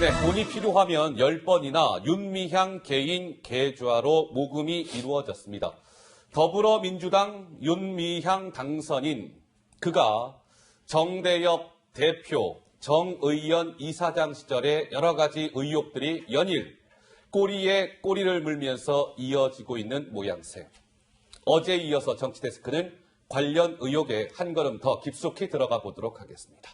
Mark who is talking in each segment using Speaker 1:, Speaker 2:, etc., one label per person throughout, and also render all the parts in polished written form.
Speaker 1: 네, 돈이 필요하면 10번이나 윤미향 개인 계좌로 모금이 이루어졌습니다. 더불어민주당 윤미향 당선인, 그가 정대협 대표, 정의연 이사장 시절의 여러 가지 의혹들이 연일 꼬리에 꼬리를 물면서 이어지고 있는 모양새. 어제에 이어서 정치데스크는 관련 의혹에 한 걸음 더 깊숙이 들어가 보도록 하겠습니다.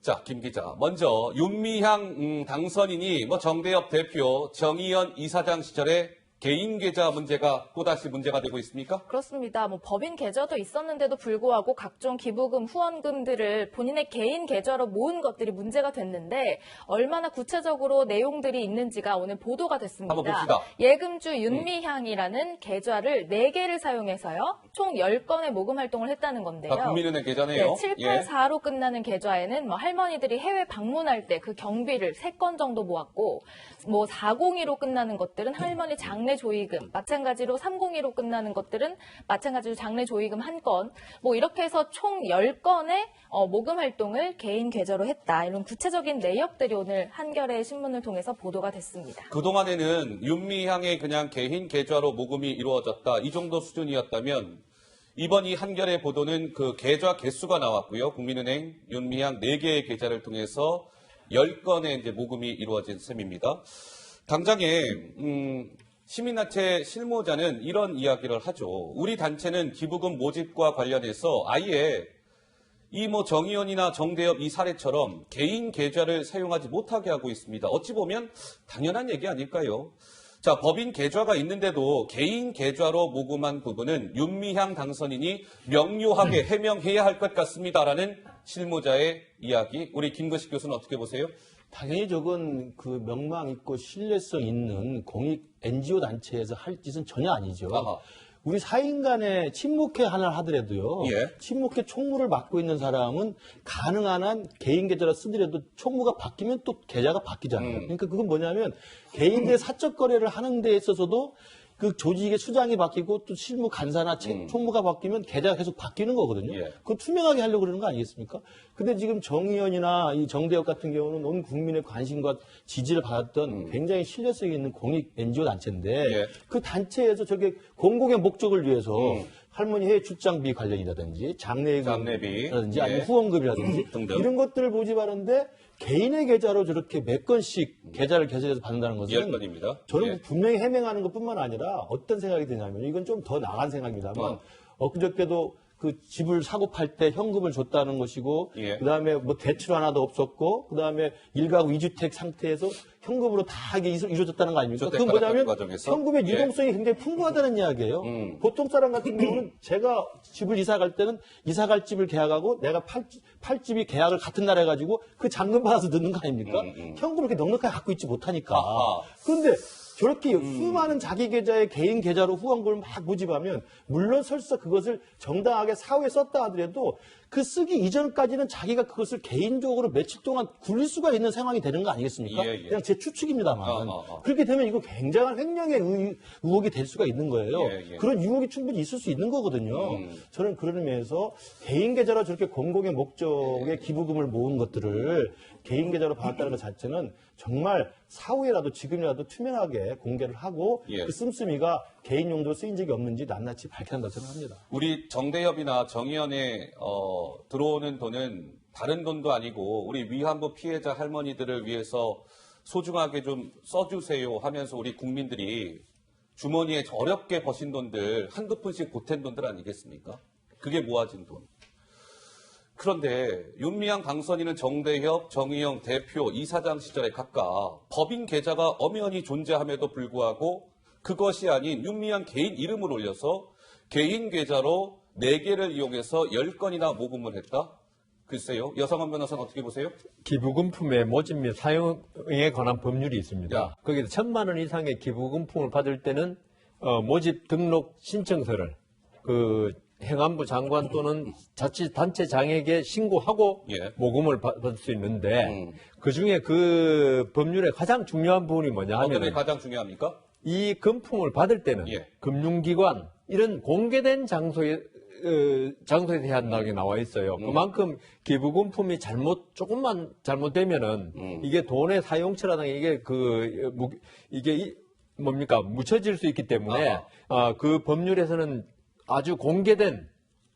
Speaker 1: 자, 김 기자. 먼저 윤미향 당선인이 정대협 대표, 정의연 이사장 시절에 개인 계좌 문제가 또다시 문제가 되고 있습니까?
Speaker 2: 그렇습니다. 법인 계좌도 있었는데도 불구하고 각종 기부금, 후원금들을 본인의 개인 계좌로 모은 것들이 문제가 됐는데 얼마나 구체적으로 내용들이 있는지가 오늘 보도가 됐습니다.
Speaker 1: 한번 봅시다.
Speaker 2: 예금주 윤미향이라는 계좌를 4개를 사용해서요. 총 10건의 모금 활동을 했다는 건데요.
Speaker 1: 국민은행 계좌네요.
Speaker 2: 네, 784로 끝나는 계좌에는 할머니들이 해외 방문할 때 그 경비를 3건 정도 모았고 402로 끝나는 것들은 할머니 장례 조의금, 마찬가지로 302로 끝나는 것들은 마찬가지로 장례 조의금 1건, 이렇게 해서 총 10건의 모금 활동을 개인 계좌로 했다. 이런 구체적인 내역들이 오늘 한겨레 신문을 통해서 보도가 됐습니다.
Speaker 1: 그동안에는 윤미향의 그냥 개인 계좌로 모금이 이루어졌다. 이 정도 수준이었다면 이번 이 한겨레 보도는 그 계좌 개수가 나왔고요. 국민은행 윤미향 4개의 계좌를 통해서 10건의 이제 모금이 이루어진 셈입니다. 당장에 시민단체 실무자는 이런 이야기를 하죠. 우리 단체는 기부금 모집과 관련해서 아예 이 정의연이나 정대협 이 사례처럼 개인 계좌를 사용하지 못하게 하고 있습니다. 어찌 보면 당연한 얘기 아닐까요? 자, 법인 계좌가 있는데도 개인 계좌로 모금한 부분은 윤미향 당선인이 명료하게 해명해야 할 것 같습니다라는 실무자의 이야기. 우리 김근식 교수는 어떻게 보세요?
Speaker 3: 당연히 저건 그 명망 있고 신뢰성 있는 공익 NGO 단체에서 할 짓은 전혀 아니죠.
Speaker 1: 아하.
Speaker 3: 우리 사인간에 친목회 하나 하더라도요.
Speaker 1: 예.
Speaker 3: 친목회 총무를 맡고 있는 사람은 가능한 한 개인 계좌로 쓰더라도 총무가 바뀌면 또 계좌가 바뀌잖아요. 그러니까 그건 뭐냐면 개인들 사적 거래를 하는 데 있어서도 그 조직의 수장이 바뀌고 또 실무 간사나 총무가 바뀌면 계좌가 계속 바뀌는 거거든요.
Speaker 1: 예.
Speaker 3: 그거 투명하게 하려고 그러는 거 아니겠습니까? 근데 지금 정의연이나 이 정대협 같은 경우는 온 국민의 관심과 지지를 받았던 굉장히 신뢰성이 있는 공익 NGO 단체인데
Speaker 1: 예.
Speaker 3: 그 단체에서 저게 공공의 목적을 위해서 할머니 해외 출장비 관련이라든지 장례금이라든지
Speaker 1: 예.
Speaker 3: 아니면 후원금이라든지
Speaker 1: 등등.
Speaker 3: 이런 것들을 모집하는데 개인의 계좌로 저렇게 몇 건씩 계좌를 개설해서 받는다는 것은
Speaker 1: 10건입니다.
Speaker 3: 저는
Speaker 1: 예.
Speaker 3: 분명히 해명하는 것뿐만 아니라 어떤 생각이 드냐면 이건 좀 더 나간 생각입니다만 엊그저께도 그 집을 사고 팔 때 현금을 줬다는 것이고
Speaker 1: 예.
Speaker 3: 그다음에 대출 하나도 없었고 그다음에 1가구 2주택 상태에서 현금으로 다 이게 이루어졌다는 거 아닙니까? 그건 뭐냐면
Speaker 1: 과정에서?
Speaker 3: 현금의
Speaker 1: 예.
Speaker 3: 유동성이 굉장히 풍부하다는 이야기예요. 보통 사람 같은 경우는 제가 집을 이사 갈 때는 이사 갈 집을 계약하고 내가 팔 집이 계약을 같은 날 해가지고 그 잔금 받아서 넣는 거 아닙니까? 현금을 이렇게 넉넉하게 갖고 있지 못하니까.
Speaker 1: 아하.
Speaker 3: 그런데 저렇게 수많은 자기 계좌에 개인 계좌로 후원금을 막 모집하면 물론 설사 그것을 정당하게 사후에 썼다 하더라도 그 쓰기 이전까지는 자기가 그것을 개인적으로 며칠 동안 굴릴 수가 있는 상황이 되는 거 아니겠습니까?
Speaker 1: 예, 예.
Speaker 3: 그냥 제 추측입니다만. 그렇게 되면 이거 굉장한 횡령의 의혹이 될 수가 있는 거예요.
Speaker 1: 예, 예.
Speaker 3: 그런 유혹이 충분히 있을 수 있는 거거든요. 저는 그런 의미에서 개인 계좌로 저렇게 공공의 목적의 기부금을 모은 것들을 개인 계좌로 받았다는 것 자체는 정말 사후에라도 지금이라도 투명하게 공개를 하고
Speaker 1: 예.
Speaker 3: 그 씀씀이가 개인 용도로 쓰인 적이 없는지 낱낱이 밝혀야 한다고 생각합니다.
Speaker 1: 우리 정대협이나 정의연에 들어오는 돈은 다른 돈도 아니고 우리 위안부 피해자 할머니들을 위해서 소중하게 좀 써주세요 하면서 우리 국민들이 주머니에 어렵게 버신 돈들 한두 푼씩 보탠 돈들 아니겠습니까? 그게 모아진 돈. 그런데 윤미향 당선인은 정대협, 정의영 대표, 이사장 시절에 각각 법인 계좌가 엄연히 존재함에도 불구하고 그것이 아닌 윤미향 개인 이름을 올려서 개인 계좌로 4개를 이용해서 10건이나 모금을 했다? 글쎄요. 여성원 변호사는 어떻게 보세요?
Speaker 4: 기부금품의 모집 및 사용에 관한 법률이 있습니다.
Speaker 1: 야.
Speaker 4: 거기서 1,000만 원 이상의 기부금품을 받을 때는 모집 등록 신청서를 그 행안부 장관 또는 자치단체장에게 신고하고
Speaker 1: 예.
Speaker 4: 모금을 받을 수 있는데 그중에 그 법률의 가장 중요한 부분이 뭐냐
Speaker 1: 어떤 게
Speaker 4: 하면
Speaker 1: 가장 중요합니까?
Speaker 4: 이 금품을 받을 때는
Speaker 1: 예.
Speaker 4: 금융기관 이런 공개된 장소에 장소에 대한다고 나와 있어요. 그만큼 기부금품이 조금만 잘못되면은 이게 돈의 사용처라든가 이게 뭡니까? 묻혀질 수 있기 때문에 그 법률에서는 아주 공개된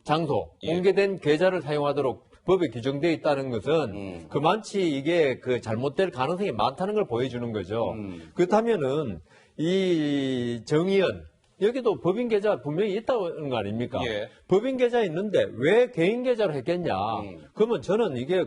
Speaker 4: 장소,
Speaker 1: 예.
Speaker 4: 공개된 계좌를 사용하도록 법에 규정되어 있다는 것은 그만치 이게 그 잘못될 가능성이 많다는 걸 보여주는 거죠. 그렇다면은 이 정의연 여기도 법인 계좌 분명히 있다는 거 아닙니까?
Speaker 1: 예.
Speaker 4: 법인 계좌 있는데 왜 개인 계좌로 했겠냐? 그러면 저는 이게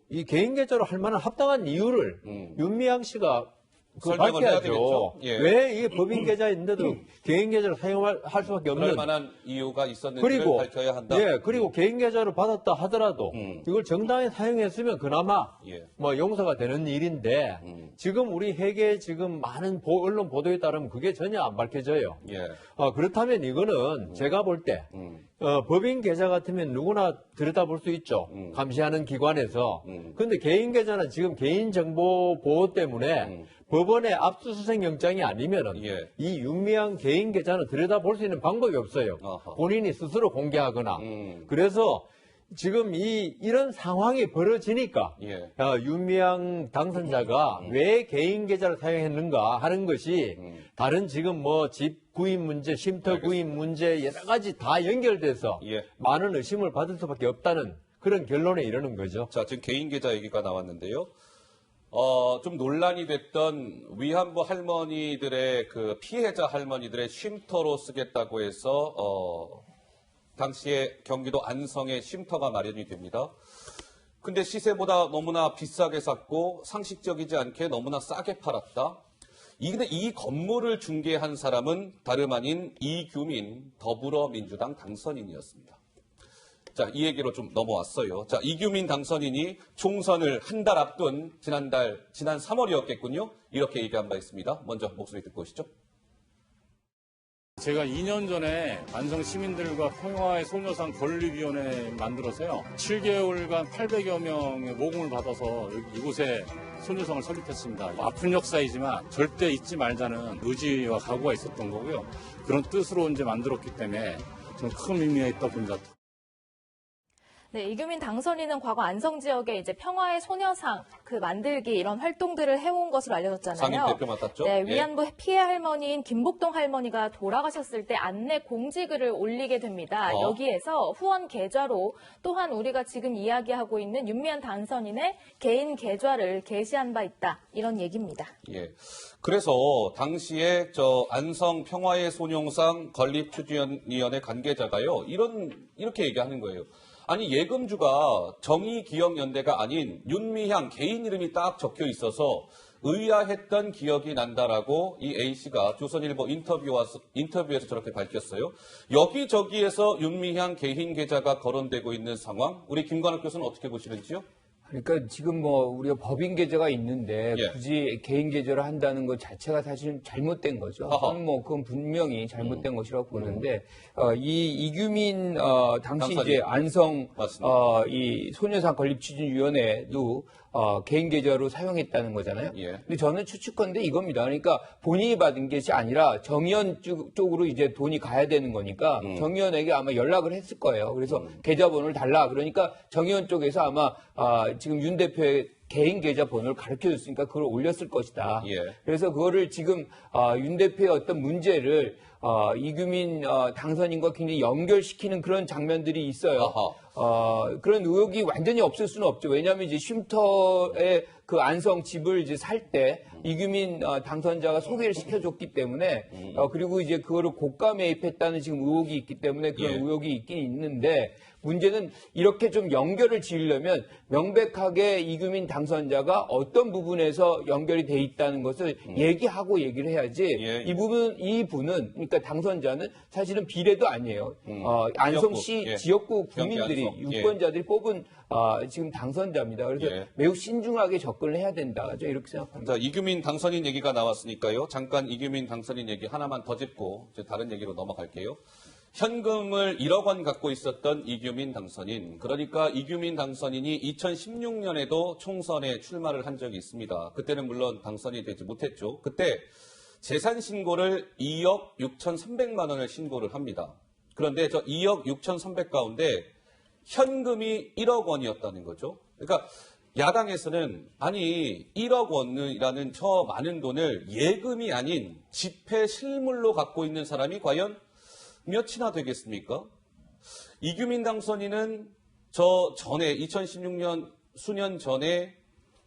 Speaker 4: 이 개인 계좌로 할 만한 합당한 이유를 윤미향 씨가
Speaker 1: 설명을 해야
Speaker 4: 밝혀야죠.
Speaker 1: 되겠죠. 예.
Speaker 4: 왜 이게 법인 계좌 있는데도 개인 계좌를 사용할 수밖에
Speaker 1: 그럴
Speaker 4: 없는
Speaker 1: 만한 이유가 있었는지를
Speaker 4: 그리고
Speaker 1: 밝혀야 한다.
Speaker 4: 예, 그리고 개인 계좌를 받았다 하더라도 이걸 정당히 사용했으면 그나마
Speaker 1: 예.
Speaker 4: 뭐 용서가 되는 일인데 지금 우리 회계 지금 많은 언론 보도에 따르면 그게 전혀 안 밝혀져요.
Speaker 1: 예.
Speaker 4: 그렇다면 이거는 제가 볼 때 법인 계좌 같으면 누구나 들여다볼 수 있죠. 감시하는 기관에서. 그런데 개인 계좌는 지금 개인정보 보호 때문에 법원의 압수수색 영장이 아니면은
Speaker 1: 예.
Speaker 4: 이 윤미향 개인 계좌는 들여다볼 수 있는 방법이 없어요.
Speaker 1: 어허.
Speaker 4: 본인이 스스로 공개하거나. 그래서 지금 이런 상황이 벌어지니까
Speaker 1: 예.
Speaker 4: 윤미향 당선자가 왜 개인 계좌를 사용했는가 하는 것이 다른 지금 뭐 집 구입 문제, 쉼터 구입 문제 여러 가지 다 연결돼서
Speaker 1: 예.
Speaker 4: 많은 의심을 받을 수밖에 없다는 그런 결론에 이르는 거죠.
Speaker 1: 자, 지금 개인 계좌 얘기가 나왔는데요. 좀 논란이 됐던 위안부 할머니들의 그 피해자 할머니들의 쉼터로 쓰겠다고 해서 당시에 경기도 안성에 쉼터가 마련이 됩니다. 근데 시세보다 너무나 비싸게 샀고 상식적이지 않게 너무나 싸게 팔았다. 근데 이 건물을 중개한 사람은 다름 아닌 이규민 더불어민주당 당선인이었습니다. 자, 이 얘기로 좀 넘어왔어요. 자, 이규민 당선인이 총선을 한 달 앞둔 지난 3월이었겠군요. 이렇게 얘기한 바 있습니다. 먼저 목소리 듣고 오시죠.
Speaker 5: 제가 2년 전에 안성 시민들과 평화의 소녀상 건립위원회 만들어서요. 7개월간 800여 명의 모금을 받아서 이곳에 소녀상을 설립했습니다. 아픈 역사이지만 절대 잊지 말자는 의지와 각오가 있었던 거고요. 그런 뜻으로 이제 만들었기 때문에 저는 큰 의미가 있다고 봅니다.
Speaker 2: 네, 이규민 당선인은 과거 안성 지역에 이제 평화의 소녀상 그 만들기 이런 활동들을 해온 것으로 알려졌잖아요.
Speaker 1: 상임 대표 맡았죠?
Speaker 2: 네,
Speaker 1: 예.
Speaker 2: 위안부 피해 할머니인 김복동 할머니가 돌아가셨을 때 안내 공지글을 올리게 됩니다. 여기에서 후원 계좌로 또한 우리가 지금 이야기하고 있는 윤미향 당선인의 개인 계좌를 게시한 바 있다. 이런 얘기입니다.
Speaker 1: 예. 그래서 당시에 안성 평화의 소녀상 건립추진위원회 관계자가요. 이렇게 얘기하는 거예요. 아니 예금주가 정의기억연대가 아닌 윤미향 개인 이름이 딱 적혀 있어서 의아했던 기억이 난다라고 이 A씨가 조선일보 인터뷰에서 저렇게 밝혔어요. 여기저기에서 윤미향 개인 계좌가 거론되고 있는 상황, 우리 김관욱 교수는 어떻게 보시는지요?
Speaker 6: 그러니까 지금 우리가 법인 계좌가 있는데
Speaker 1: 예.
Speaker 6: 굳이 개인 계좌를 한다는 것 자체가 사실은 잘못된 거죠.
Speaker 1: 아하.
Speaker 6: 저는 그건 분명히 잘못된 것이라고 보는데 이 이규민 당시
Speaker 1: 당선인.
Speaker 6: 이제 안성
Speaker 1: 맞습니다.
Speaker 6: 이 소녀상 건립추진위원회도 개인 계좌로 사용했다는 거잖아요.
Speaker 1: 예.
Speaker 6: 근데 저는 추측컨대 이겁니다. 그러니까 본인이 받은 것이 아니라 정의연 쪽으로 이제 돈이 가야 되는 거니까 정의연에게 아마 연락을 했을 거예요. 그래서 계좌번호를 달라. 그러니까 정의연 쪽에서 아마 지금 윤 대표의 개인 계좌 번호를 가르쳐 줬으니까 그걸 올렸을 것이다.
Speaker 1: 예.
Speaker 6: 그래서 그거를 지금 윤 대표의 어떤 문제를 이규민 당선인과 굉장히 연결시키는 그런 장면들이 있어요. 그런 의혹이 완전히 없을 수는 없죠. 왜냐하면 이제 쉼터의 그 안성 집을 이제 살 때 이규민 당선자가 소개를 시켜줬기 때문에 그리고 이제 그거를 고가 매입했다는 지금 의혹이 있기 때문에 그런
Speaker 1: 예.
Speaker 6: 의혹이 있긴 있는데 문제는 이렇게 좀 연결을 지으려면 명백하게 이규민 당선자가 어떤 부분에서 연결이 돼 있다는 것을 얘기하고 얘기를 해야지
Speaker 1: 예.
Speaker 6: 이분은 그러니까 당선자는 사실은 비례도 아니에요. 안성시
Speaker 1: 예.
Speaker 6: 지역구 국민들이
Speaker 1: 경기 안성. 예.
Speaker 6: 유권자들이 뽑은 지금 당선자입니다. 그래서
Speaker 1: 예.
Speaker 6: 매우 신중하게 접근을 해야 된다. 저 이렇게 생각합니다.
Speaker 1: 자, 이규민 당선인 얘기가 나왔으니까요. 잠깐 이규민 당선인 얘기 하나만 더 짚고 이제 다른 얘기로 넘어갈게요. 현금을 1억 원 갖고 있었던 이규민 당선인. 그러니까 이규민 당선인이 2016년에도 총선에 출마를 한 적이 있습니다. 그때는 물론 당선이 되지 못했죠. 그때 재산 신고를 2억 6,300만 원을 신고를 합니다. 그런데 저 2억 6,300 가운데 현금이 1억 원이었다는 거죠. 그러니까 야당에서는 아니 1억 원이라는 저 많은 돈을 예금이 아닌 지폐 실물로 갖고 있는 사람이 과연 몇이나 되겠습니까? 이규민 당선인은 저 전에 2016년 수년 전에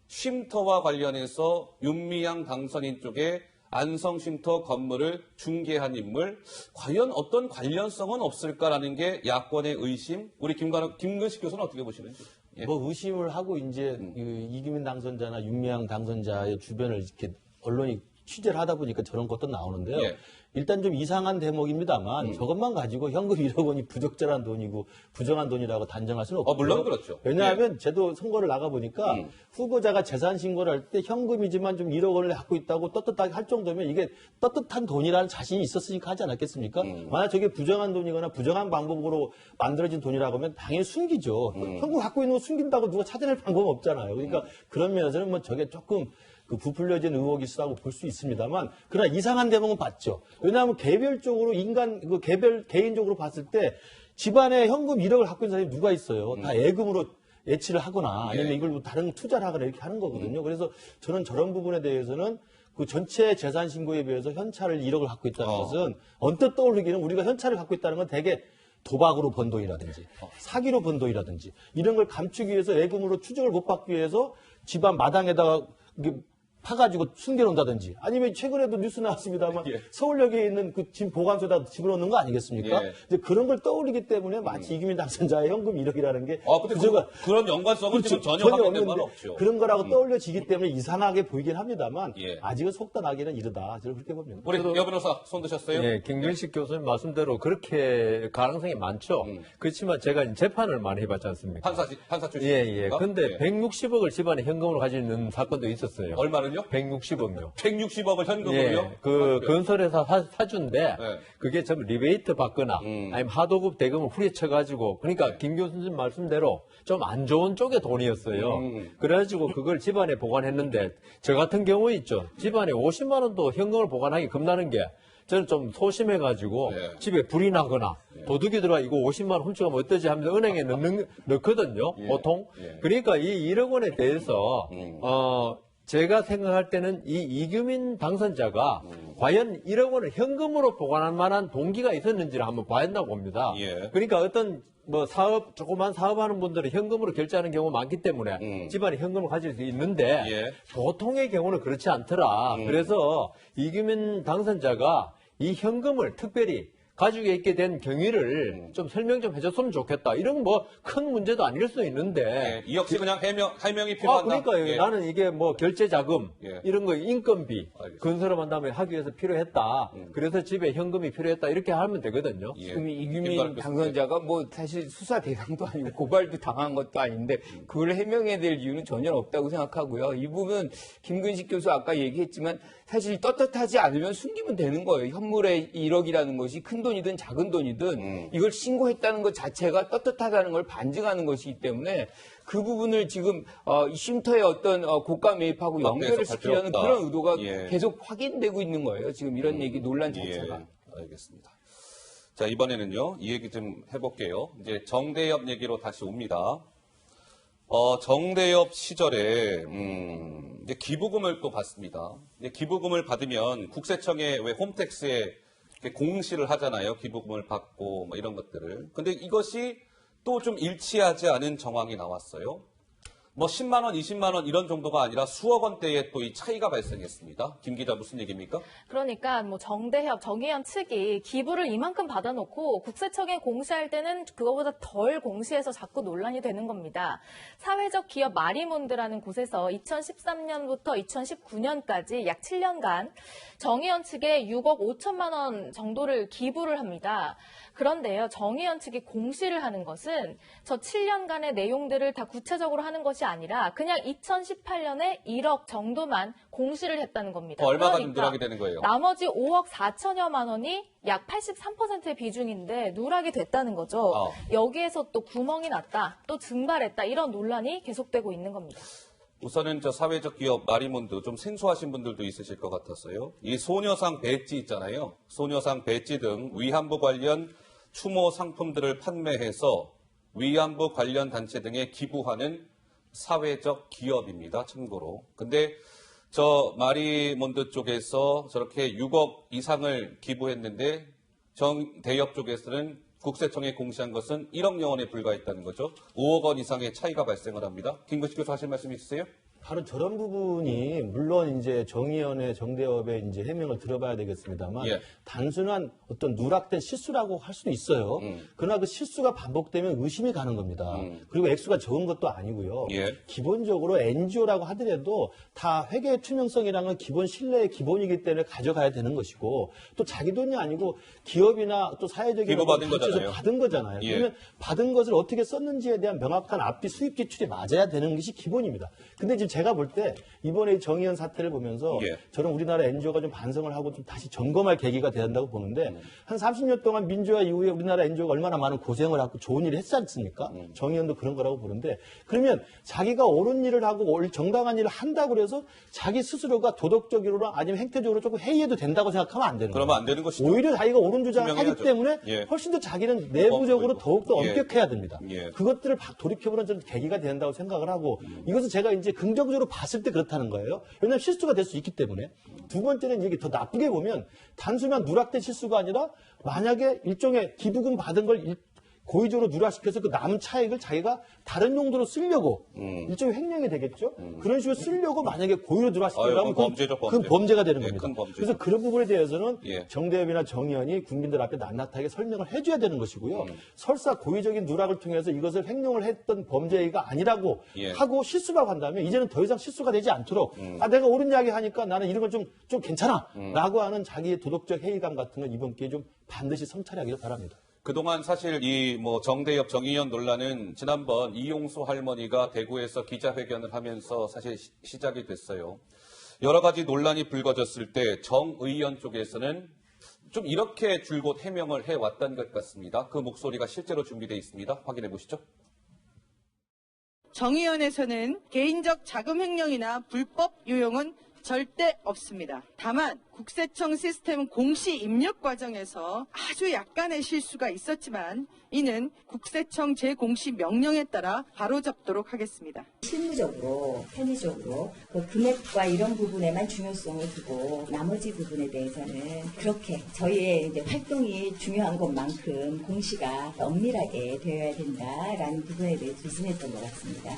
Speaker 1: 쉼터와 관련해서 윤미향 당선인 쪽에 안성 쉼터 건물을 중개한 인물, 과연 어떤 관련성은 없을까라는 게 야권의 의심. 우리 김근식 교수는 어떻게 보시는지? 예.
Speaker 3: 뭐 의심을 하고 이제 이규민 당선자나 윤미향 당선자의 주변을 이렇게 언론이 취재를 하다 보니까 저런 것도 나오는데요.
Speaker 1: 예.
Speaker 3: 일단 좀 이상한 대목입니다만 저것만 가지고 현금 1억 원이 부적절한 돈이고 부정한 돈이라고 단정할 수는 없고요.
Speaker 1: 물론 그렇죠.
Speaker 3: 왜냐하면 저도 선거를 나가보니까 후보자가 재산 신고를 할 때 현금이지만 좀 1억 원을 갖고 있다고 떳떳하게 할 정도면 이게 떳떳한 돈이라는 자신이 있었으니까 하지 않았겠습니까? 만약 저게 부정한 돈이거나 부정한 방법으로 만들어진 돈이라고 하면 당연히 숨기죠. 현금 갖고 있는 거 숨긴다고 누가 찾아낼 방법은 없잖아요. 그러니까 그런 면에서는 뭐 저게 조금 그 부풀려진 의혹이 있다고 볼 수 있습니다만, 그러나 이상한 대목은 봤죠. 왜냐하면 개별적으로 개인적으로 봤을 때 집안에 현금 1억을 갖고 있는 사람이 누가 있어요. 다 예금으로 예치를 하거나 아니면 이걸 뭐 다른 투자를 하거나 이렇게 하는 거거든요. 그래서 저는 저런 부분에 대해서는 그 전체 재산 신고에 비해서 현찰을 1억을 갖고 있다는 것은 언뜻 떠올리기는 우리가 현찰을 갖고 있다는 건 되게 도박으로 번 돈이라든지 사기로 번 돈이라든지 이런 걸 감추기 위해서 예금으로 추적을 못 받기 위해서 집안 마당에다가 이게 파가지고 숨겨놓는다든지 아니면 최근에도 뉴스 나왔습니다만 서울역에 있는 그 짐 보관소에다 집어넣는 거 아니겠습니까?
Speaker 1: 예.
Speaker 3: 이제 그런 걸 떠올리기 때문에 마치 이규민 당선자의 현금 1억이라는 게
Speaker 1: 근데 그런 연관성은 지금 전혀 확인된 바는 없죠.
Speaker 3: 그런 거라고 떠올려지기 때문에 이상하게 보이긴 합니다만
Speaker 1: 예.
Speaker 3: 아직은 속단하기는 이르다. 저는 그렇게 봅니다.
Speaker 1: 우리 여 변호사 손 드셨어요?
Speaker 4: 예, 김근식 교수님 말씀대로 그렇게 가능성이 많죠. 그렇지만 제가 재판을 많이 해봤지 않습니까?
Speaker 1: 판사
Speaker 4: 예,
Speaker 1: 출신입니까?
Speaker 4: 예. 근데 160억을 집안에 현금으로 가지고 있는 사건도 있었어요.
Speaker 1: 얼마를요?
Speaker 4: 160억요.
Speaker 1: 160억을 현금으로요?
Speaker 4: 예, 그 건설회사 사주인데 그게 좀 리베이트 받거나 아니면 하도급 대금을 후려쳐가지고 그러니까 김 교수님 말씀대로 좀 안 좋은 쪽의 돈이었어요. 그래가지고 그걸 집안에 보관했는데 저 같은 경우 있죠. 집안에 50만 원도 현금을 보관하기 겁나는 게 저는 좀 소심해가지고 집에 불이 나거나 도둑이 들어와 이거 50만 원 훔쳐가면 어떠지 하면서 은행에 넣거든요. 보통. 그러니까 이 1억 원에 대해서 제가 생각할 때는 이 이규민 당선자가 과연 1억 원을 현금으로 보관할 만한 동기가 있었는지를 한번 봐야 한다고 봅니다.
Speaker 1: 예.
Speaker 4: 그러니까 어떤 뭐 조그만 사업하는 분들은 현금으로 결제하는 경우가 많기 때문에 집안에 현금을 가질 수 있는데 보통의 경우는 그렇지 않더라. 그래서 이규민 당선자가 이 현금을 특별히 가지고 있게 된 경위를 좀 설명 좀 해줬으면 좋겠다. 이런 뭐 큰 문제도 아닐 수 있는데.
Speaker 1: 이 역시 그냥 해명이 필요하다.
Speaker 4: 그러니까요. 나는 이게 뭐 결제 자금 이런 거 인건비
Speaker 1: 알겠습니다.
Speaker 4: 건설업한 다음에 하기 위해서 필요했다. 그래서 집에 현금이 필요했다. 이렇게 하면 되거든요.
Speaker 6: 지금 이규민 당선자가 뭐 사실 수사 대상도 아니고 고발도 당한 것도 아닌데 그걸 해명해야 될 이유는 전혀 없다고 생각하고요. 이 부분 김근식 교수 아까 얘기했지만 사실 떳떳하지 않으면 숨기면 되는 거예요. 현물의 1억이라는 것이 큰 돈이든 작은 돈이든 이걸 신고했다는 것 자체가 떳떳하다는 걸 반증하는 것이기 때문에 그 부분을 지금 이 쉼터의 어떤 고가 매입하고 연결을 시키려는 그런 의도가 계속 확인되고 있는 거예요. 지금 이런 얘기 논란 자체가.
Speaker 1: 알겠습니다. 자, 이번에는요, 이 얘기 좀 해볼게요. 이제 정대협 얘기로 다시 옵니다. 정대협 시절에, 이제 기부금을 또 받습니다. 이제 기부금을 받으면 국세청에 왜 홈택스에 공시를 하잖아요. 기부금을 받고, 뭐 이런 것들을. 근데 이것이 또 좀 일치하지 않은 정황이 나왔어요. 뭐 10만 원, 20만 원 이런 정도가 아니라 수억 원대의 또 이 차이가 발생했습니다. 김 기자 무슨 얘기입니까?
Speaker 2: 그러니까 뭐 정대협, 정의연 측이 기부를 이만큼 받아놓고 국세청에 공시할 때는 그거보다 덜 공시해서 자꾸 논란이 되는 겁니다. 사회적 기업 마리몬드라는 곳에서 2013년부터 2019년까지 약 7년간 정의연 측에 6억 5천만 원 정도를 기부를 합니다. 그런데요, 정의연 측이 공시를 하는 것은 저 7년간의 내용들을 다 구체적으로 하는 것이 아니라 그냥 2018년에 1억 정도만 공시를 했다는 겁니다.
Speaker 1: 얼마가 좀 누락이 되는 거예요?
Speaker 2: 나머지 5억 4천여만 원이 약 83%의 비중인데 누락이 됐다는 거죠. 여기에서 또 구멍이 났다, 또 증발했다, 이런 논란이 계속되고 있는 겁니다.
Speaker 1: 우선은 저 사회적 기업 마리몬드 좀 생소하신 분들도 있으실 것 같았어요. 이 소녀상 배지 있잖아요. 소녀상 배지 등 위안부 관련 추모 상품들을 판매해서 위안부 관련 단체 등에 기부하는 사회적 기업입니다. 참고로. 근데 저 마리몬드 쪽에서 저렇게 6억 이상을 기부했는데 정대협 쪽에서는 국세청에 공시한 것은 1억 여원에 불과했다는 거죠. 5억 원 이상의 차이가 발생을 합니다. 김근식 교수 하실 말씀 있으세요?
Speaker 3: 바로 저런 부분이 물론 이제 정의연의 정대협의 이제 해명을 들어봐야 되겠습니다만
Speaker 1: 예.
Speaker 3: 단순한 어떤 누락된 실수라고 할 수도 있어요. 그러나 그 실수가 반복되면 의심이 가는 겁니다. 그리고 액수가 적은 것도 아니고요.
Speaker 1: 예.
Speaker 3: 기본적으로 NGO라고 하더라도 다 회계 투명성이라는 건 기본 신뢰의 기본이기 때문에 가져가야 되는 것이고 또 자기 돈이 아니고 기업이나 또 사회적인
Speaker 1: 기부받은
Speaker 3: 단체에서
Speaker 1: 거잖아요.
Speaker 3: 받은 거잖아요.
Speaker 1: 예.
Speaker 3: 그러면 받은 것을 어떻게 썼는지에 대한 명확한 앞뒤 수입 지출이 맞아야 되는 것이 기본입니다. 근데 지금 제가 볼 때 이번에 정의연 사태를 보면서
Speaker 1: 예.
Speaker 3: 저는 우리나라 NGO가 좀 반성을 하고 좀 다시 점검할 계기가 돼야 한다고 보는데 한 30년 동안 민주화 이후에 우리나라 NGO가 얼마나 많은 고생을 하고 좋은 일을 했지 않습니까? 정의연도 그런 거라고 보는데 그러면 자기가 옳은 일을 하고 정당한 일을 한다고 그래서 자기 스스로가 도덕적으로나 아니면 행태적으로 조금 해이해도 된다고 생각하면 안 되는 거예요.
Speaker 1: 그러면 안 되는 것이죠.
Speaker 3: 오히려 자기가 옳은 주장을 하기
Speaker 1: 분명해야죠.
Speaker 3: 때문에
Speaker 1: 예.
Speaker 3: 훨씬 더 자기는 내부적으로 더욱더
Speaker 1: 예.
Speaker 3: 엄격해야 됩니다.
Speaker 1: 예.
Speaker 3: 그것들을 돌이켜보는 저는 계기가 된다고 생각을 하고 이것은 제가 이제 긍정적으로 봤을 때 그렇다는 거예요. 왜냐하면 실수가 될 수 있기 때문에. 두 번째는 이게 더 나쁘게 보면 단순한 누락된 실수가 아니라 만약에 일종의 기부금 받은 걸 고의적으로 누락시켜서 그 남은 차익을 자기가 다른 용도로 쓰려고 일종의 횡령이 되겠죠. 그런 식으로 쓰려고 만약에 고의로 누락시키려면
Speaker 1: 그건 범죄죠, 범죄.
Speaker 3: 그건 범죄가 되는
Speaker 1: 예,
Speaker 3: 겁니다.
Speaker 1: 큰 범죄죠.
Speaker 3: 그래서 그런 부분에 대해서는
Speaker 1: 예.
Speaker 3: 정대협이나 정의연이 국민들 앞에 낱낱하게 설명을 해줘야 되는 것이고요. 설사 고의적인 누락을 통해서 이것을 횡령을 했던 범죄가 아니라고
Speaker 1: 예.
Speaker 3: 하고 실수라고 한다면 이제는 더 이상 실수가 되지 않도록 내가 옳은 이야기 하니까 나는 이런 건 좀 괜찮아 라고 하는 자기의 도덕적 회의감 같은 건 이번 기회에 좀 반드시 성찰하기를 바랍니다.
Speaker 1: 그동안 사실 이 정대협 정의연 논란은 지난번 이용수 할머니가 대구에서 기자회견을 하면서 사실 시작이 됐어요. 여러 가지 논란이 불거졌을 때 정의연 쪽에서는 좀 이렇게 줄곧 해명을 해왔던 것 같습니다. 그 목소리가 실제로 준비되어 있습니다. 확인해 보시죠.
Speaker 7: 정의연에서는 개인적 자금 횡령이나 불법 유용은 절대 없습니다. 다만 국세청 시스템 공시 입력 과정에서 아주 약간의 실수가 있었지만 이는 국세청 재공시 명령에 따라 바로잡도록 하겠습니다.
Speaker 8: 실무적으로, 편의적으로 그 금액과 이런 부분에만 중요성을 두고 나머지 부분에 대해서는 그렇게 저희의 이제 활동이 중요한 것만큼 공시가 엄밀하게 되어야 된다라는 부분에 대해서 조심했던 것 같습니다.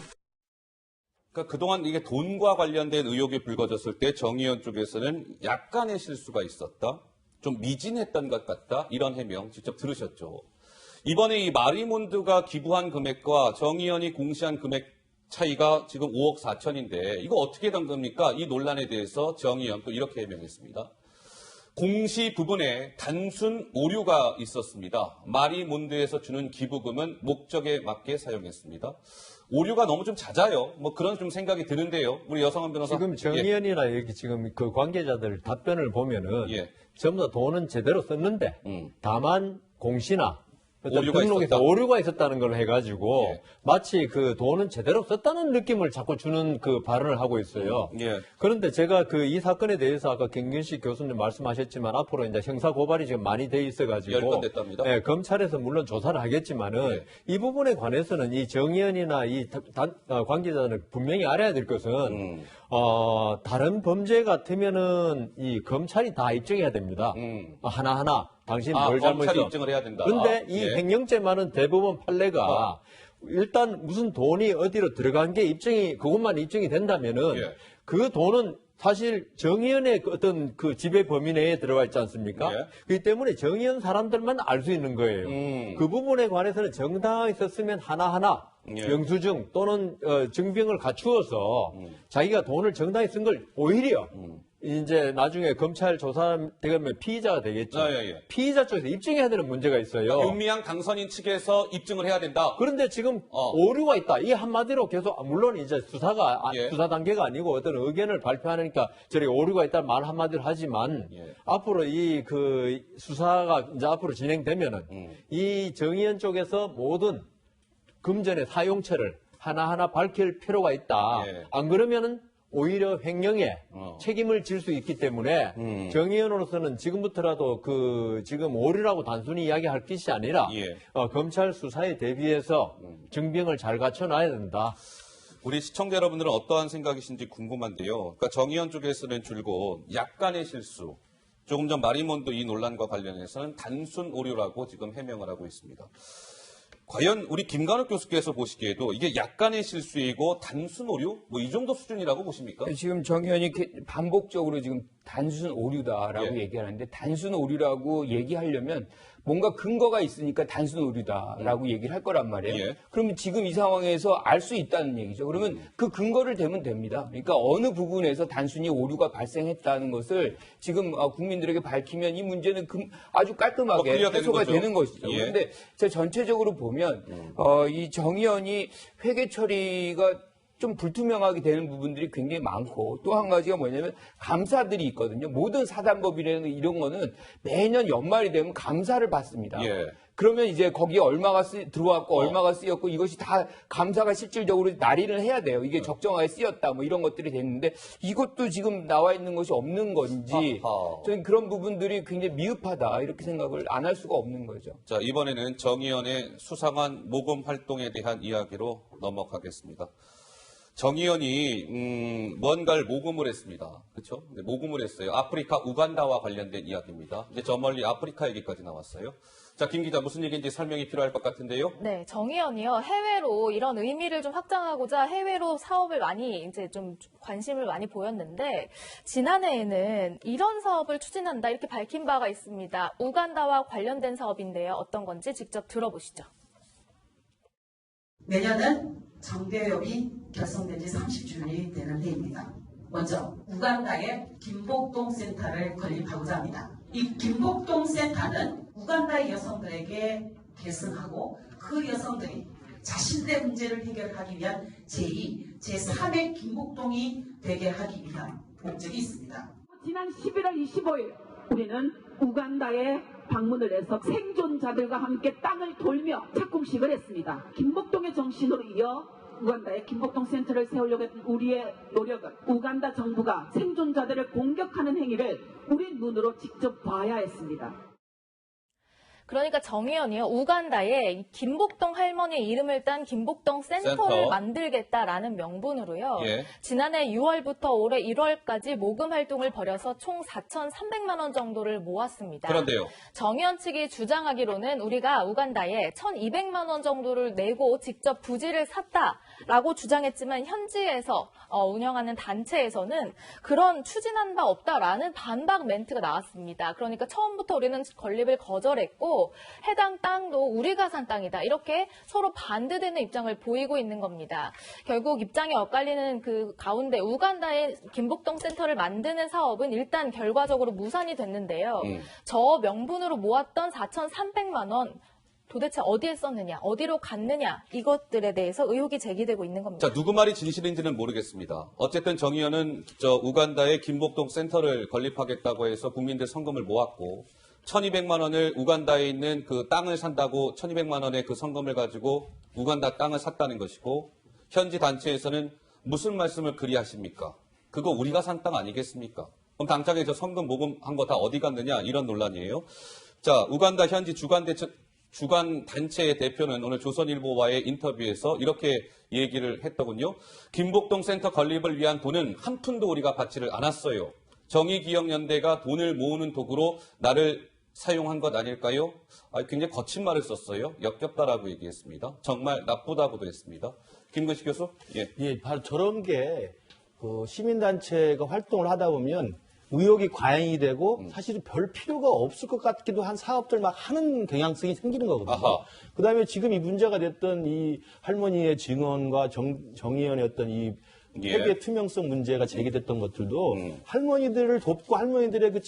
Speaker 1: 그러니까 그동안 이게 돈과 관련된 의혹이 불거졌을 때 정의연 쪽에서는 약간의 실수가 있었다. 좀 미진했던 것 같다. 이런 해명 직접 들으셨죠. 이번에 이 마리몬드가 기부한 금액과 정의연이 공시한 금액 차이가 지금 5억 4천인데 이거 어떻게 된 겁니까? 이 논란에 대해서 정의연 또 이렇게 해명했습니다. 공시 부분에 단순 오류가 있었습니다. 마리몬드에서 주는 기부금은 목적에 맞게 사용했습니다. 오류가 너무 좀 잦아요. 뭐 그런 좀 생각이 드는데요. 우리 여성한 변호사.
Speaker 4: 지금 정의연이나 여기 지금 그 관계자들 답변을 보면은
Speaker 1: 예.
Speaker 4: 전부 다 돈은 제대로 썼는데 다만 공시나 어떤
Speaker 1: 오류가
Speaker 4: 등록에서
Speaker 1: 있었다.
Speaker 4: 오류가 있었다는 걸 해가지고
Speaker 1: 예.
Speaker 4: 마치 그 돈은 제대로 썼다는 느낌을 자꾸 주는 그 발언을 하고 있어요.
Speaker 1: 예.
Speaker 4: 그런데 제가 그 이 사건에 대해서 아까 김근식 교수님 말씀하셨지만 앞으로 이제 형사 고발이 지금 많이 돼 있어가지고
Speaker 1: 10건 됐답니다.
Speaker 4: 예, 검찰에서 물론 조사를 하겠지만은
Speaker 1: 예.
Speaker 4: 이 부분에 관해서는 이 정의연이나 이 관계자들은 분명히 알아야 될 것은 다른 범죄 같으면은 이 검찰이 다 입증해야 됩니다. 하나하나 당신 뭘
Speaker 1: 검찰이
Speaker 4: 잘못했어.
Speaker 1: 입증을 해야 된다.
Speaker 4: 근데 이
Speaker 1: 예.
Speaker 4: 횡령죄만은 대부분 판례가 일단 무슨 돈이 어디로 들어간 게 그것만 입증이 된다면은
Speaker 1: 예.
Speaker 4: 그 돈은 사실 정의연의 어떤 그 지배 범위 내에 들어가 있지 않습니까?
Speaker 1: 예.
Speaker 4: 그렇기 때문에 정의연 사람들만 알 수 있는 거예요. 그 부분에 관해서는 정당하게 썼으면 하나하나
Speaker 1: 예.
Speaker 4: 영수증 또는 증빙을 갖추어서 자기가 돈을 정당히 쓴 걸 오히려 이제 나중에 검찰 조사되면 피의자가 되겠죠.
Speaker 1: 예.
Speaker 4: 피의자 쪽에서 입증해야 되는 문제가 있어요.
Speaker 1: 윤미향 당선인 측에서 입증을 해야 된다.
Speaker 4: 그런데 지금 오류가 있다. 이 한마디로 계속 물론 이제 수사가
Speaker 1: 예.
Speaker 4: 수사 단계가 아니고 어떤 의견을 발표하니까 저리 오류가 있다는 말 한마디로 하지만
Speaker 1: 예.
Speaker 4: 앞으로 이 그 수사가 이제 앞으로 진행되면은 이 정의연 쪽에서 모든 금전의 사용처를 하나하나 밝힐 필요가 있다.
Speaker 1: 예.
Speaker 4: 안 그러면은 오히려 횡령에 책임을 질 수 있기 때문에 정의원으로서는 지금부터라도 지금 오류라고 단순히 이야기할 것이 아니라
Speaker 1: 예.
Speaker 4: 검찰 수사에 대비해서 증빙을 잘 갖춰놔야 된다.
Speaker 1: 우리 시청자 여러분들은 어떠한 생각이신지 궁금한데요. 그러니까 정의원 쪽에서는 줄곧 약간의 실수, 조금 전 마리몬도 이 논란과 관련해서는 단순 오류라고 지금 해명을 하고 있습니다. 과연 우리 김관욱 교수께서 보시기에도 이게 약간의 실수이고 단순 오류? 뭐 이 정도 수준이라고 보십니까?
Speaker 6: 지금 정 의원이 반복적으로 지금 단순 오류다라고
Speaker 1: 예.
Speaker 6: 얘기하는데 단순 오류라고 얘기하려면 뭔가 근거가 있으니까 단순 오류다라고 얘기를 할 거란 말이에요.
Speaker 1: 예.
Speaker 6: 그러면 지금 이 상황에서 알 수 있다는 얘기죠. 그러면 그 근거를 대면 됩니다. 그러니까 어느 부분에서 단순히 오류가 발생했다는 것을 지금 국민들에게 밝히면 이 문제는 아주 깔끔하게
Speaker 1: 클리어되는
Speaker 6: 해소가
Speaker 1: 거죠.
Speaker 6: 되는 것이죠.
Speaker 1: 예.
Speaker 6: 그런데 제가 전체적으로 보면 이 정 의원이 회계 처리가 좀 불투명하게 되는 부분들이 굉장히 많고 또 한 가지가 뭐냐면 감사들이 있거든요. 모든 사단법이라는 이런 거는 매년 연말이 되면 감사를 받습니다.
Speaker 1: 예.
Speaker 6: 그러면 이제 거기에 얼마가 들어왔고 얼마가 쓰였고 이것이 다 감사가 실질적으로 날인을 해야 돼요. 이게 적정하게 쓰였다 뭐 이런 것들이 됐는데 이것도 지금 나와 있는 것이 없는 건지
Speaker 1: 아하.
Speaker 6: 저는 그런 부분들이 굉장히 미흡하다 이렇게 생각을 안 할 수가 없는 거죠.
Speaker 1: 자, 이번에는 정 의원의 수상한 모금 활동에 대한 이야기로 넘어가겠습니다. 정 의원이 뭔가를 모금을 했습니다. 그렇죠? 네, 모금을 했어요. 아프리카 우간다와 관련된 이야기입니다. 이제 저 멀리 아프리카 얘기까지 나왔어요. 자, 김 기자 무슨 얘기인지 설명이 필요할 것 같은데요.
Speaker 2: 네, 정 의원이요. 해외로 이런 의미를 좀 확장하고자 해외로 사업을 많이 이제 좀 관심을 많이 보였는데 지난해에는 이런 사업을 추진한다 이렇게 밝힌 바가 있습니다. 우간다와 관련된 사업인데요. 어떤 건지 직접 들어보시죠.
Speaker 9: 내년은 정대협이 결성된 지 30주년이 되는 해입니다. 먼저 우간다의 김복동 센터를 건립하고자 합니다. 이 김복동 센터는 우간다의 여성들에게 계승하고 그 여성들이 자신들의 문제를 해결하기 위한 제2, 제3의 김복동이 되게 하기 위한 목적이 있습니다.
Speaker 10: 지난 11월 25일 우리는 우간다에 방문을 해서 생존자들과 함께 땅을 돌며 착공식을 했습니다. 김복동의 정신으로 이어 우간다에 김복동 센터를 세우려고 했던 우리의 노력은 우간다 정부가 생존자들을 공격하는 행위를 우리 눈으로 직접 봐야 했습니다.
Speaker 2: 그러니까 정 의원이요. 우간다에 이 김복동 할머니의 이름을 딴 김복동 센터를 만들겠다라는 명분으로요.
Speaker 1: 예.
Speaker 2: 지난해 6월부터 올해 1월까지 모금 활동을 벌여서 총 4,300만 원 정도를 모았습니다.
Speaker 1: 그런데요.
Speaker 2: 정 의원 측이 주장하기로는 우리가 우간다에 1,200만 원 정도를 내고 직접 부지를 샀다라고 주장했지만 현지에서 운영하는 단체에서는 그런 추진한 바 없다라는 반박 멘트가 나왔습니다. 그러니까 처음부터 우리는 건립을 거절했고 해당 땅도 우리가 산 땅이다. 이렇게 서로 반대되는 입장을 보이고 있는 겁니다. 결국 입장이 엇갈리는 그 가운데 우간다에 김복동 센터를 만드는 사업은 일단 결과적으로 무산이 됐는데요. 저 명분으로 모았던 4,300만 원 도대체 어디에 썼느냐, 어디로 갔느냐 이것들에 대해서 의혹이 제기되고 있는 겁니다.
Speaker 1: 자, 누구 말이 진실인지는 모르겠습니다. 어쨌든 정 의원은 우간다에 김복동 센터를 건립하겠다고 해서 국민들 성금을 모았고 1,200만 원을 우간다에 있는 그 땅을 산다고 1,200만 원의 그 성금을 가지고 우간다 땅을 샀다는 것이고 현지 단체에서는 무슨 말씀을 그리 하십니까? 그거 우리가 산 땅 아니겠습니까? 그럼 당장에 저 성금 모금한 거 다 어디 갔느냐 이런 논란이에요. 자, 우간다 현지 주관 단체의 대표는 오늘 조선일보와의 인터뷰에서 이렇게 얘기를 했더군요. 김복동 센터 건립을 위한 돈은 한 푼도 우리가 받지를 않았어요. 정의기억연대가 돈을 모으는 도구로 나를 사용한 것 아닐까요? 굉장히 거친 말을 썼어요. 역겹다라고 얘기했습니다. 정말 나쁘다고도 했습니다. 김근식 교수?
Speaker 3: 예, 바로 저런 게 시민단체가 활동을 하다 보면 의혹이 과잉이 되고 사실은 별 필요가 없을 것 같기도 한 사업들 막 하는 경향성이 생기는 거거든요.
Speaker 1: 아하.
Speaker 3: 그다음에 지금 이 문제가 됐던 이 할머니의 증언과 정 의원의 어떤 이 회계 투명성 문제가 제기됐던 것들도 할머니들을 돕고 할머니들의 그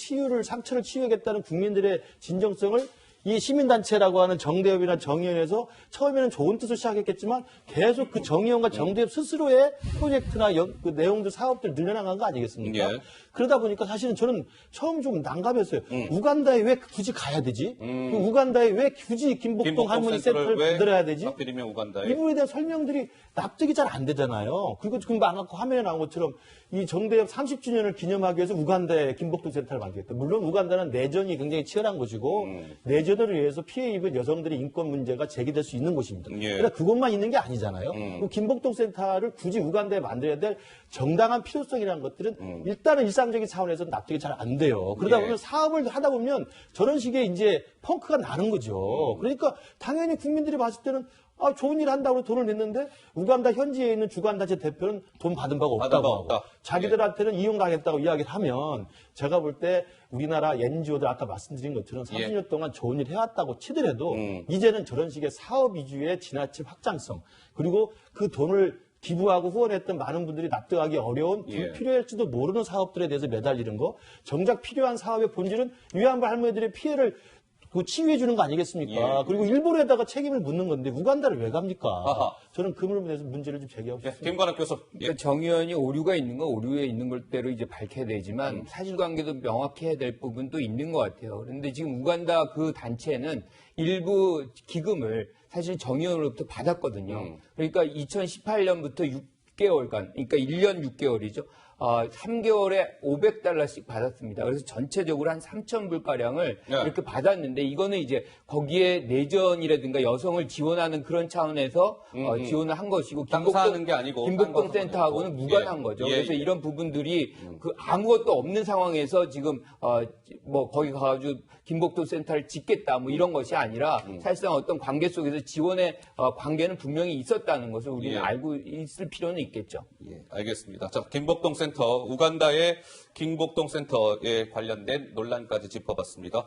Speaker 3: 상처를 치유하겠다는 국민들의 진정성을 이 시민단체라고 하는 정대협이나 정의원에서 처음에는 좋은 뜻을 시작했겠지만 계속 그 정의원과 정대협 스스로의 프로젝트나 그 내용들, 사업들 늘려나간 거 아니겠습니까?
Speaker 1: 예.
Speaker 3: 그러다 보니까 사실은 저는 처음 좀 난감했어요. 우간다에 왜 굳이 가야 되지? 그 우간다에 왜 굳이 김복동 할머니 센터를 만들어야 되지?
Speaker 1: 하필이면 우간다에.
Speaker 3: 이 부분에 대한 설명들이 납득이 잘 안 되잖아요. 그리고 금방 아까 화면에 나온 것처럼 이 정대협 30주년을 기념하기 위해서 우간다에 김복동 센터를 만들겠다. 물론 우간다는 내전이 굉장히 치열한 곳이고 내전을 위해서 피해 입은 여성들의 인권 문제가 제기될 수 있는 곳입니다.
Speaker 1: 예.
Speaker 3: 그러나 그것만 있는 게 아니잖아요. 그 김복동 센터를 굳이 우간다에 만들어야 될 정당한 필요성이라는 것들은 일단은 일상적인 차원에서 납득이 잘 안 돼요. 그러다
Speaker 1: 예.
Speaker 3: 보면 사업을 하다 보면 저런 식의 이제 펑크가 나는 거죠. 그러니까 당연히 국민들이 봤을 때는 좋은 일 한다고 돈을 냈는데 우간다 현지에 있는 주관단체 대표는 돈 받은 바가
Speaker 1: 받은
Speaker 3: 없다고
Speaker 1: 바
Speaker 3: 하고
Speaker 1: 없다.
Speaker 3: 자기들한테는 이용당했다고 이야기를 하면 제가 볼 때 우리나라 NGO들 아까 말씀드린 것처럼 30년 동안 좋은 일 해왔다고 치더라도 이제는 저런 식의 사업 위주의 지나친 확장성 그리고 그 돈을 기부하고 후원했던 많은 분들이 납득하기 어려운 불필요할지도 모르는 사업들에 대해서 매달리는 거 정작 필요한 사업의 본질은 위안부 할머니들의 피해를 치유해 주는 거 아니겠습니까?
Speaker 1: 예.
Speaker 3: 그리고 일본에다가 책임을 묻는 건데 우간다를 왜 갑니까?
Speaker 1: 아하.
Speaker 3: 저는 그 부분에 대해서 문제를 좀 제기하고
Speaker 1: 예,
Speaker 3: 싶습니다.
Speaker 1: 김관학 교수. 예.
Speaker 6: 그러니까 정 의원이 오류가 있는 건 오류에 있는 것대로 이제 밝혀야 되지만 사실관계도 명확히 해야 될 부분도 있는 것 같아요. 그런데 지금 우간다 그 단체는 일부 기금을 사실 정 의원으로부터 받았거든요. 그러니까 2018년부터 6개월간, 그러니까 1년 6개월이죠. 3개월에 $500씩 받았습니다. 그래서 전체적으로 한 3,000불가량을
Speaker 1: 네.
Speaker 6: 이렇게 받았는데 이거는 이제 거기에 내전이라든가 여성을 지원하는 그런 차원에서 지원을 한 것이고
Speaker 1: 장사하는 게 아니고 딴
Speaker 6: 김복동
Speaker 1: 것은
Speaker 6: 센터하고는
Speaker 1: 아니고.
Speaker 6: 무관한
Speaker 1: 예.
Speaker 6: 거죠.
Speaker 1: 예,
Speaker 6: 그래서
Speaker 1: 예.
Speaker 6: 이런 부분들이 그 아무것도 없는 상황에서 지금 뭐 거기 가가지고 김복동 센터를 짓겠다 뭐 이런 것이 아니라 사실상 어떤 관계 속에서 지원의 관계는 분명히 있었다는 것을 우리는
Speaker 1: 예.
Speaker 6: 알고 있을 필요는 있겠죠.
Speaker 1: 예, 알겠습니다. 자, 김복동 센터, 우간다의 김복동 센터에 관련된 논란까지 짚어봤습니다.